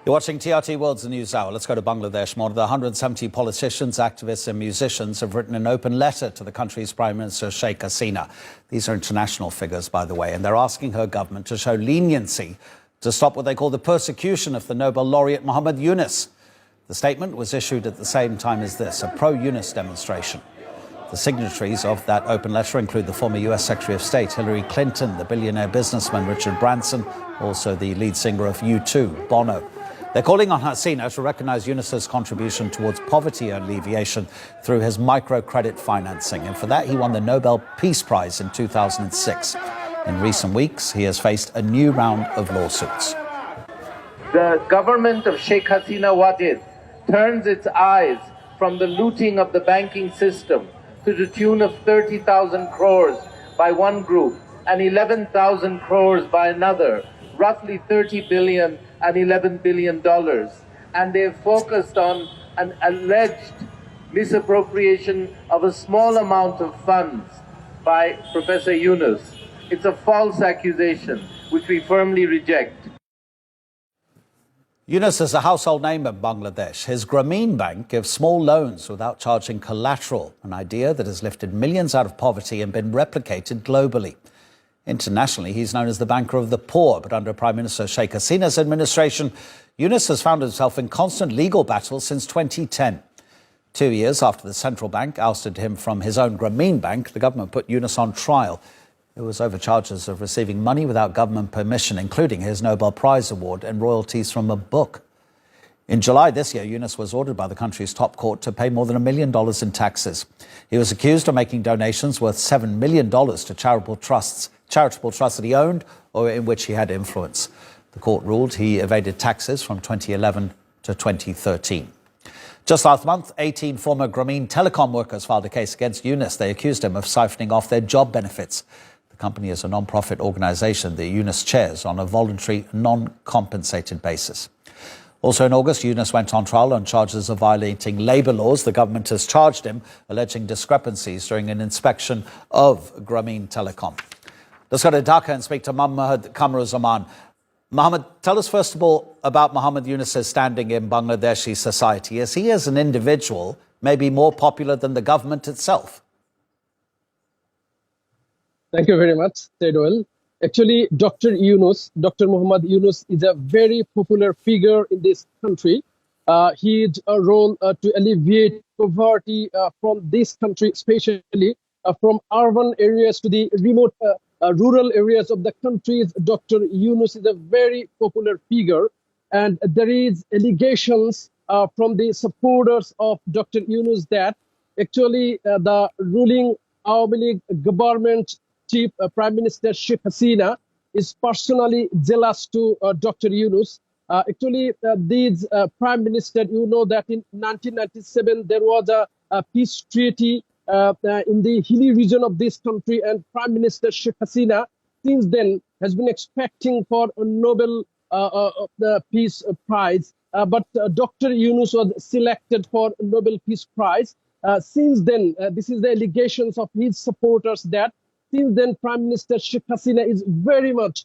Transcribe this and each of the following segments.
You're watching TRT World's News Hour. Let's go to Bangladesh. More than 170 politicians, activists and musicians have written an open letter to the country's Prime Minister Sheikh Hasina. These are international figures, by the way, and they're asking her government to show leniency to stop what they call the persecution of the Nobel Laureate Muhammad Yunus. The statement was issued at the same time as this, a pro-Yunus demonstration. The signatories of that open letter include the former US Secretary of State Hillary Clinton, the billionaire businessman Richard Branson, also the lead singer of U2, Bono. They're calling on Hasina to recognise Yunus's contribution towards poverty alleviation through his microcredit financing. And for that, he won the Nobel Peace Prize in 2006. In recent weeks, he has faced a new round of lawsuits. The government of Sheikh Hasina Wajid turns its eyes from the looting of the banking system to the tune of 30,000 crores by one group and 11,000 crores by another, roughly 30 billion and $11 billion. And they've focused on an alleged misappropriation of a small amount of funds by Professor Yunus. It's a false accusation, which we firmly reject. Yunus is a household name in Bangladesh. His Grameen Bank gives small loans without charging collateral, an idea that has lifted millions out of poverty and been replicated globally. Internationally, he's known as the banker of the poor, but under Prime Minister Sheikh Hasina's administration, Yunus has found himself in constant legal battles since 2010. 2 years after the central bank ousted him from his own Grameen Bank, the government put Yunus on trial. It was over charges of receiving money without government permission, including his Nobel Prize award and royalties from a book. In July this year, Yunus was ordered by the country's top court to pay more than $1 million in taxes. He was accused of making donations worth $7 million to charitable trusts that he owned or in which he had influence. The court ruled he evaded taxes from 2011 to 2013. Just last month, 18 former Grameen telecom workers filed a case against Yunus. They accused him of siphoning off their job benefits. The company is a non-profit organisation that Yunus chairs on a voluntary, non-compensated basis. Also in August, Yunus went on trial on charges of violating labour laws. The government has charged him, alleging discrepancies during an inspection of Grameen Telecom. Let's go to Dhaka and speak to Muhammad Yunus. Muhammad, tell us first of all about Muhammad Yunus's standing in Bangladeshi society. Is he as an individual maybe more popular than the government itself? Thank you very much, Tedwell. Actually, Dr. Muhammad Yunus is a very popular figure in this country. His role to alleviate poverty from this country, especially from urban areas to the remote rural areas of the country. Dr. Yunus is a very popular figure, and there is allegations from the supporters of Dr. Yunus that actually the ruling Awami League government chief Prime Minister Sheikh Hasina is personally jealous to Dr. Yunus. These Prime Minister, you know that in 1997 there was a peace treaty in the hilly region of this country, and Prime Minister Sheikh Hasina since then has been expecting for a Nobel Peace Prize, but Dr. Yunus was selected for Nobel Peace Prize. Since then, this is the allegations of his supporters that since then Prime Minister Sheikh Hasina is very much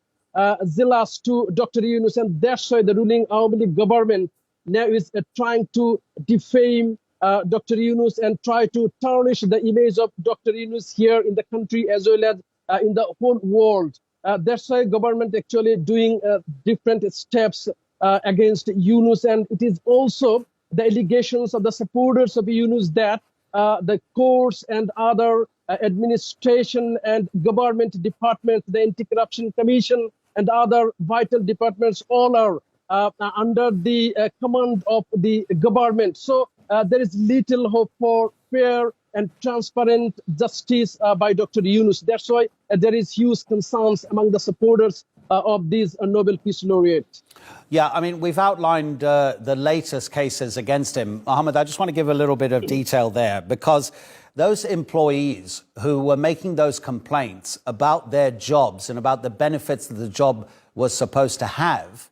zealous to Dr. Yunus, and that's why the ruling Awami League government now is trying to defame Dr. Yunus and try to tarnish the image of Dr. Yunus here in the country as well as in the whole world. That's why government actually doing different steps against Yunus, and it is also the allegations of the supporters of Yunus that the courts and other administration and government departments, the Anti-Corruption Commission and other vital departments all are under the command of the government. So there is little hope for fair and transparent justice by Dr. Yunus. That's why there is huge concerns among the supporters of these Nobel Peace Laureate. Yeah, I mean, we've outlined the latest cases against him. Mohammed, I just want to give a little bit of detail there, because those employees who were making those complaints about their jobs and about the benefits that the job was supposed to have,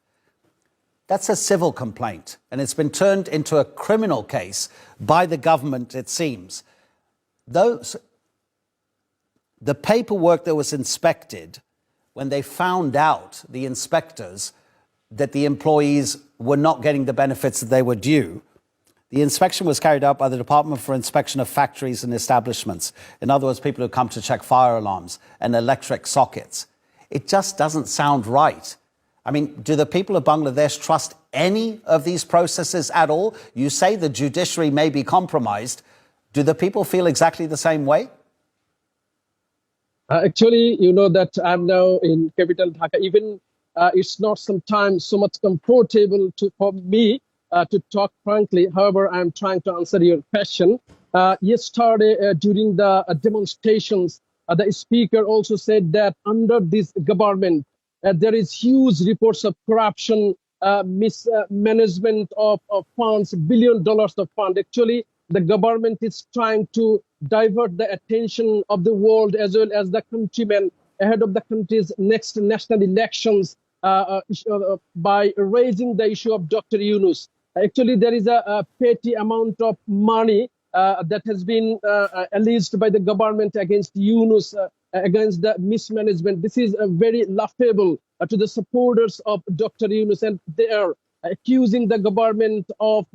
that's a civil complaint, and it's been turned into a criminal case by the government, it seems. The paperwork that was inspected, when they found out, the inspectors, that the employees were not getting the benefits that they were due. The inspection was carried out by the Department for Inspection of Factories and Establishments. In other words, people who come to check fire alarms and electric sockets. It just doesn't sound right. I mean, do the people of Bangladesh trust any of these processes at all? You say the judiciary may be compromised. Do the people feel exactly the same way? Actually, you know that I'm now in capital Dhaka. Even it's not sometimes so much comfortable for me to talk frankly. However, I'm trying to answer your question. Yesterday, during the demonstrations, the speaker also said that under this government, there is huge reports of corruption, mismanagement of funds, $1 billion of funds. Actually, the government is trying to divert the attention of the world as well as the countrymen ahead of the country's next national elections by raising the issue of Dr. Yunus. Actually, there is a petty amount of money that has been alleged by the government against Yunus, against the mismanagement. This is very laughable to the supporters of Dr. Yunus, and they are accusing the government of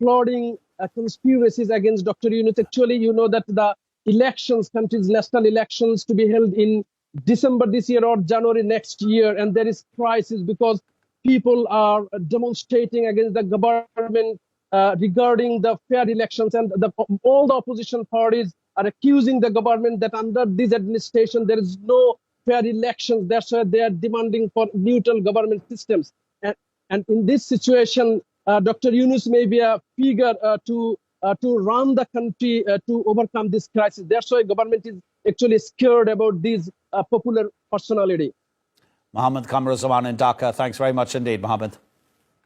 plotting conspiracies against Dr. Yunus. Actually, you know that the elections, country's national elections, to be held in December this year or January next year, and there is crisis because people are demonstrating against the government regarding the fair elections, and all the opposition parties are accusing the government that under this administration there is no fair elections. That's why they are demanding for neutral government systems. And in this situation, Dr. Yunus may be a figure to run the country to overcome this crisis. That's why government is actually scared about this popular personality. Mohammed Yunus in Dhaka, thanks very much indeed, Mohammed.